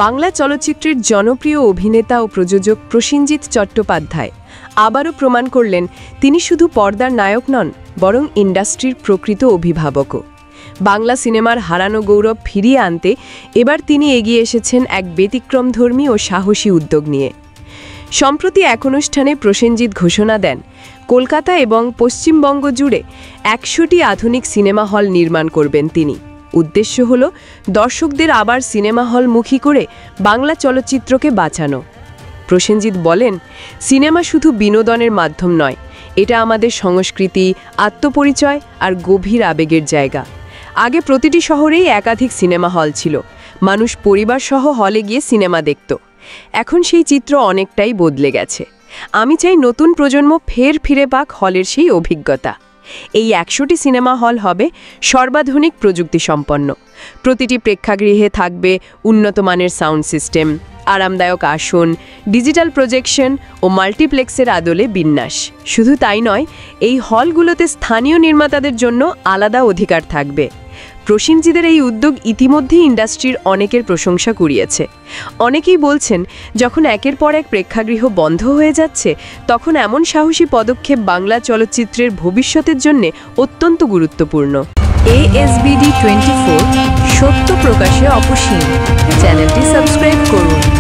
বাংলা চলচ্চিত্রের জনপ্রিয় অভিনেতা ও প্রযোজক প্রসেনজিৎ চট্টোপাধ্যায় আবারও প্রমাণ করলেন তিনি শুধু পর্দার নায়ক নন, বরং ইন্ডাস্ট্রির প্রকৃত অভিভাবকও। বাংলা সিনেমার হারানো গৌরব ফিরিয়ে আনতে এবার তিনি এগিয়ে এসেছেন এক ব্যতিক্রমধর্মী ও সাহসী উদ্যোগ নিয়ে। সম্প্রতি এক অনুষ্ঠানে প্রসেনজিৎ ঘোষণা দেন, কলকাতা এবং পশ্চিমবঙ্গ জুড়ে ১০০টি আধুনিক সিনেমা হল নির্মাণ করবেন তিনি। উদ্দেশ্য হল দর্শকদের আবার সিনেমা হলমুখী করে বাংলা চলচ্চিত্রকে বাঁচানো। প্রসেনজিৎ বলেন, সিনেমা শুধু বিনোদনের মাধ্যম নয়, এটা আমাদের সংস্কৃতি, আত্মপরিচয় আর গভীর আবেগের জায়গা। আগে প্রতিটি শহরেই একাধিক সিনেমা হল ছিল, মানুষ পরিবারসহ হলে গিয়ে সিনেমা দেখত। এখন সেই চিত্র অনেকটাই বদলে গেছে। আমি চাই নতুন প্রজন্ম ফিরে পাক হলের সেই অভিজ্ঞতা। এই ১০০টি সিনেমা হল হবে সর্বাধুনিক প্রযুক্তি সম্পন্ন। প্রতিটি প্রেক্ষাগৃহে থাকবে উন্নত মানের সাউন্ড সিস্টেম, আরামদায়ক আসন, ডিজিটাল প্রজেকশন ও মাল্টিপ্লেক্সের আদলে বিন্যাস। শুধু তাই নয়, এই হলগুলোতে স্থানীয় নির্মাতাদের জন্য আলাদা অধিকার থাকবে। প্রসেনজিতের এই উদ্যোগ ইতিমধ্যেই ইন্ডাস্ট্রির অনেকের প্রশংসা কুড়িয়েছে। অনেকেই বলছেন, যখন একের পর এক প্রেক্ষাগৃহ বন্ধ হয়ে যাচ্ছে, তখন এমন সাহসী পদক্ষেপ বাংলা চলচ্চিত্রের ভবিষ্যতের জন্য অত্যন্ত গুরুত্বপূর্ণ। ASBD24 সত্য প্রকাশে অপসীম চ্যানেলটি সাবস্ক্রাইব করুন।